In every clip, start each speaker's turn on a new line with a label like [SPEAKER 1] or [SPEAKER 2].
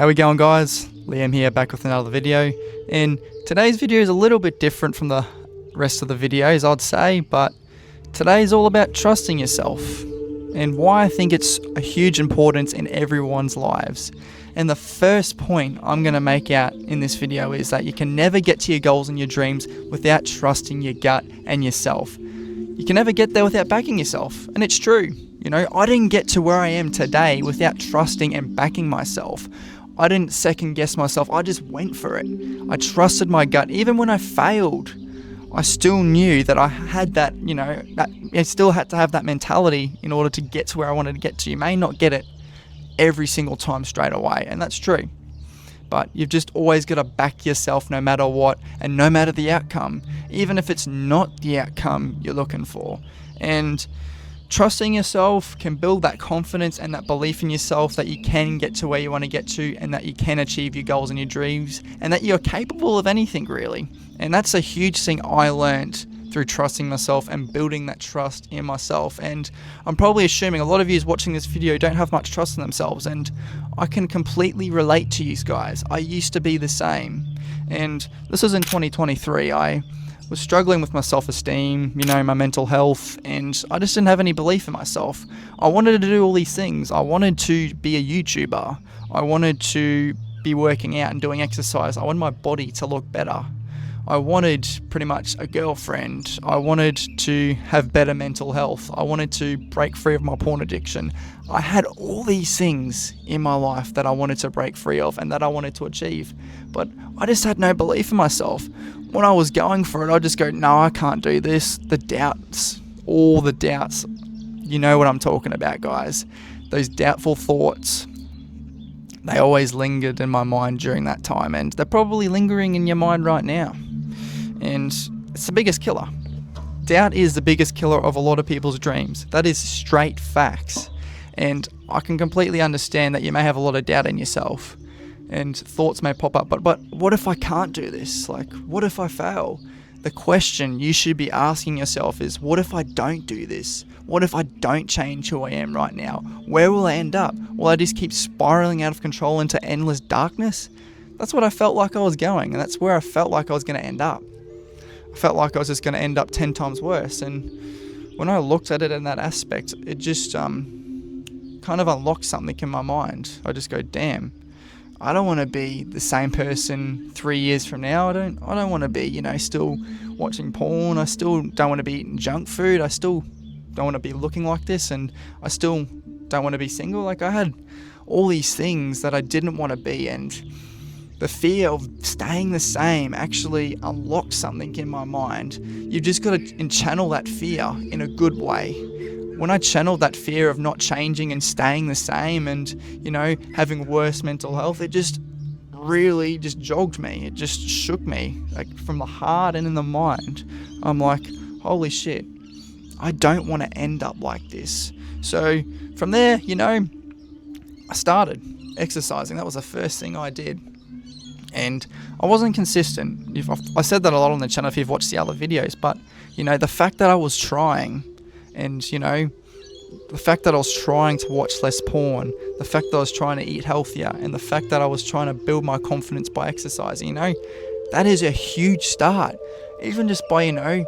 [SPEAKER 1] How we going, guys? Liam here, back with another video, and today's video is a little bit different from the rest of the videos, I'd say, but today is all about trusting yourself and why I think it's a huge importance in everyone's lives. And the first point I'm going to make out in this video is that you can never get to your goals and your dreams without trusting your gut and yourself. You can never get there without backing yourself, and it's true. You know, I didn't get to where I am today without trusting and backing myself. I didn't second guess myself, I just went for it. I trusted my gut. Even when I failed, I still knew that I had that, that I still had to have that mentality in order to get to where I wanted to get to. You may not get it every single time straight away, and that's true. But you've just always got to back yourself no matter what, and no matter the outcome, even if it's not the outcome you're looking for. And trusting yourself can build that confidence and that belief in yourself that you can get to where you want to get to, and that you can achieve your goals and your dreams, and that you're capable of anything, really. And that's a huge thing I learned through trusting myself and building that trust in myself. And I'm probably assuming a lot of you watching this video don't have much trust in themselves, and I can completely relate to you guys. I used to be the same, and this was in 2023. I was struggling with my self-esteem, my mental health, and I just didn't have any belief in myself. I wanted to do all these things. I wanted to be a YouTuber. I wanted to be working out and doing exercise. I wanted my body to look better. I wanted pretty much a girlfriend. I wanted to have better mental health. I wanted to break free of my porn addiction. I had all these things in my life that I wanted to break free of and that I wanted to achieve, but I just had no belief in myself. When I was going for it, I'd just go, no, I can't do this. The doubts, all the doubts. You know what I'm talking about, guys. Those doubtful thoughts, they always lingered in my mind during that time, and they're probably lingering in your mind right now. And it's the biggest killer. Doubt is the biggest killer of a lot of people's dreams. That is straight facts. And I can completely understand that you may have a lot of doubt in yourself, and thoughts may pop up, but what if I can't do this? Like, what if I fail? The question you should be asking yourself is, what if I don't do this? What if I don't change who I am right now? Where will I end up? Will I just keep spiraling out of control into endless darkness? That's what I felt like I was going, and that's where I felt like I was going to end up. I felt like I was just going to end up 10 times worse. And when I looked at it in that aspect, it just kind of unlocked something in my mind. I just go, damn, I don't want to be the same person 3 years from now. I don't want to be, still watching porn. I still don't want to be eating junk food. I still don't want to be looking like this, and I still don't want to be single. Like, I had all these things that I didn't want to be, and the fear of staying the same actually unlocked something in my mind. You've just got to channel that fear in a good way. When I channeled that fear of not changing and staying the same and, having worse mental health, it just really just jogged me. It just shook me, like, from the heart and in the mind. I'm like, holy shit, I don't want to end up like this. So from there, I started exercising. That was the first thing I did. And I wasn't consistent. I said that a lot on the channel if you've watched the other videos, but, the fact that I was trying, and, the fact that I was trying to watch less porn, the fact that I was trying to eat healthier, and the fact that I was trying to build my confidence by exercising, that is a huge start. Even just by,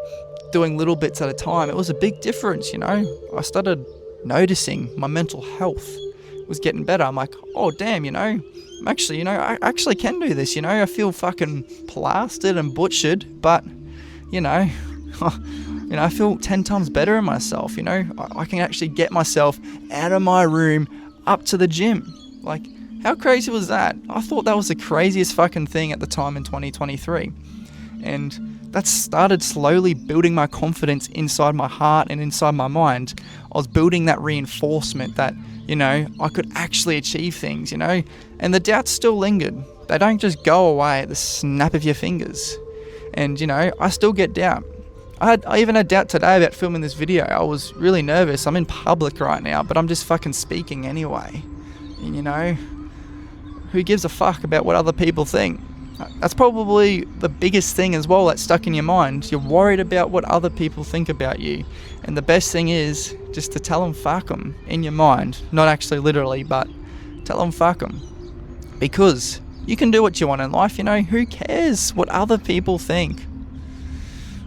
[SPEAKER 1] doing little bits at a time, it was a big difference, I started noticing my mental health was getting better. I'm like, oh, damn, I'm actually, I actually can do this, I feel fucking plastered and butchered, but, I feel 10 times better in myself, I can actually get myself out of my room up to the gym. Like, how crazy was that? I thought that was the craziest fucking thing at the time in 2023. And that started slowly building my confidence inside my heart and inside my mind. I was building that reinforcement that, I could actually achieve things, and the doubts still lingered. They don't just go away at the snap of your fingers. And, I still get doubt. I even had doubt today about filming this video. I was really nervous. I'm in public right now, but I'm just fucking speaking anyway. And, who gives a fuck about what other people think? That's probably the biggest thing as well that's stuck in your mind. You're worried about what other people think about you. And the best thing is just to tell them fuck them in your mind. Not actually literally, but tell them fuck them. Because you can do what you want in life, who cares what other people think?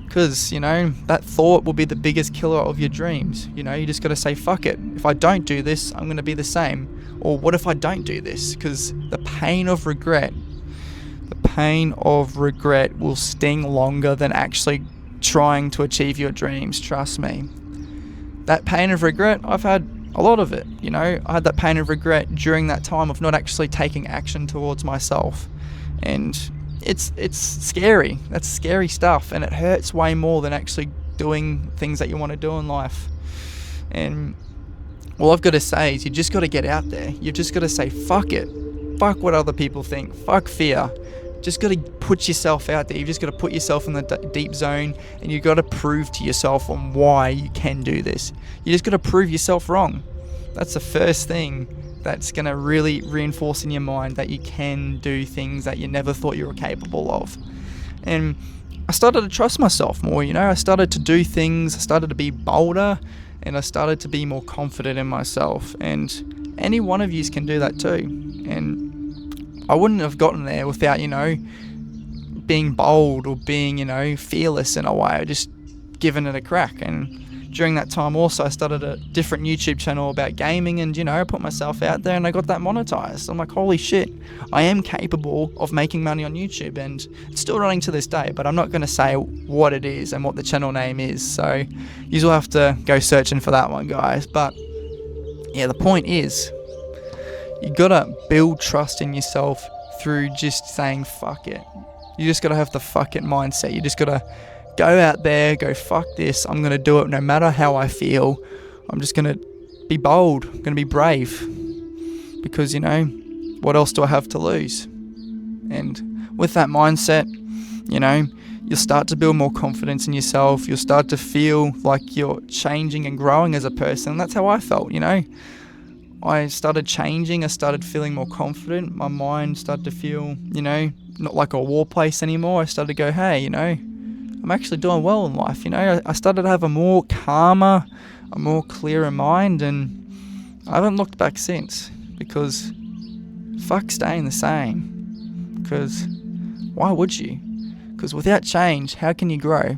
[SPEAKER 1] Because, that thought will be the biggest killer of your dreams. You just got to say, fuck it. If I don't do this, I'm going to be the same. Or what if I don't do this? Because the pain of regret will sting longer than actually trying to achieve your dreams. Trust me. That pain of regret, I've had a lot of it. I had that pain of regret during that time of not actually taking action towards myself. And it's scary. That's scary stuff. And it hurts way more than actually doing things that you want to do in life. And all I've got to say is you just got to get out there. You've just got to say, fuck it. Fuck what other people think. Fuck fear. Just got to put yourself out there. You've just got to put yourself in the deep zone, and you've got to prove to yourself on why you can do this. You just got to prove yourself wrong. That's the first thing that's going to really reinforce in your mind that you can do things that you never thought you were capable of. And I started to trust myself more, I started to do things, I started to be bolder, and I started to be more confident in myself. And any one of you can do that too. And I wouldn't have gotten there without, being bold or being, fearless in a way, just giving it a crack. And during that time also, I started a different YouTube channel about gaming, and, I put myself out there and I got that monetized. I'm like, holy shit, I am capable of making money on YouTube, and it's still running to this day, but I'm not going to say what it is and what the channel name is. So you will have to go searching for that one, guys. But yeah, the point is, you gotta build trust in yourself through just saying fuck it. You just gotta have the fuck it mindset. You just gotta go out there, go fuck this. I'm gonna do it no matter how I feel. I'm just gonna be bold. I'm gonna be brave. Because, what else do I have to lose? And with that mindset, you'll start to build more confidence in yourself. You'll start to feel like you're changing and growing as a person. And that's how I felt, I started changing. I started feeling more confident. My mind started to feel, not like a war place anymore. I started to go, hey, I'm actually doing well in life. I started to have a more calmer, a more clearer mind, and I haven't looked back since, because fuck staying the same. Because why would you? Because without change, how can you grow?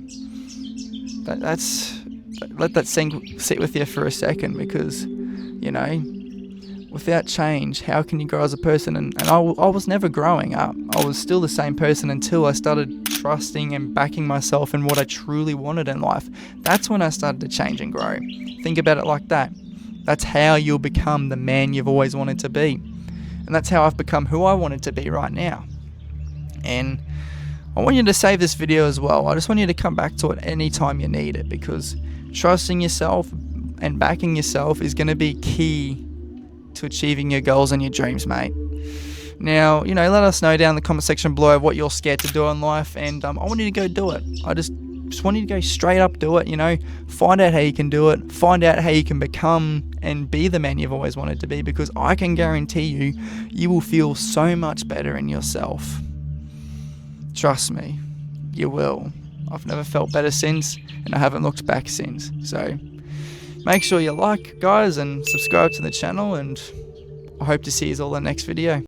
[SPEAKER 1] Let that sit with you for a second, because, without change, how can you grow as a person? And I was never growing up. I was still the same person until I started trusting and backing myself in what I truly wanted in life. That's when I started to change and grow. Think about it like that. That's how you'll become the man you've always wanted to be. And that's how I've become who I wanted to be right now. And I want you to save this video as well. I just want you to come back to it anytime you need it, because trusting yourself and backing yourself is going to be key to achieving your goals and your dreams, mate. Now, let us know down in the comment section below what you're scared to do in life, and I want you to go do it. I just want you to go straight up do it, find out how you can do it, find out how you can become and be the man you've always wanted to be, because I can guarantee you will feel so much better in yourself. Trust me, you will. I've never felt better since, and I haven't looked back since. So make sure you like, guys, and subscribe to the channel, and I hope to see you all in the next video.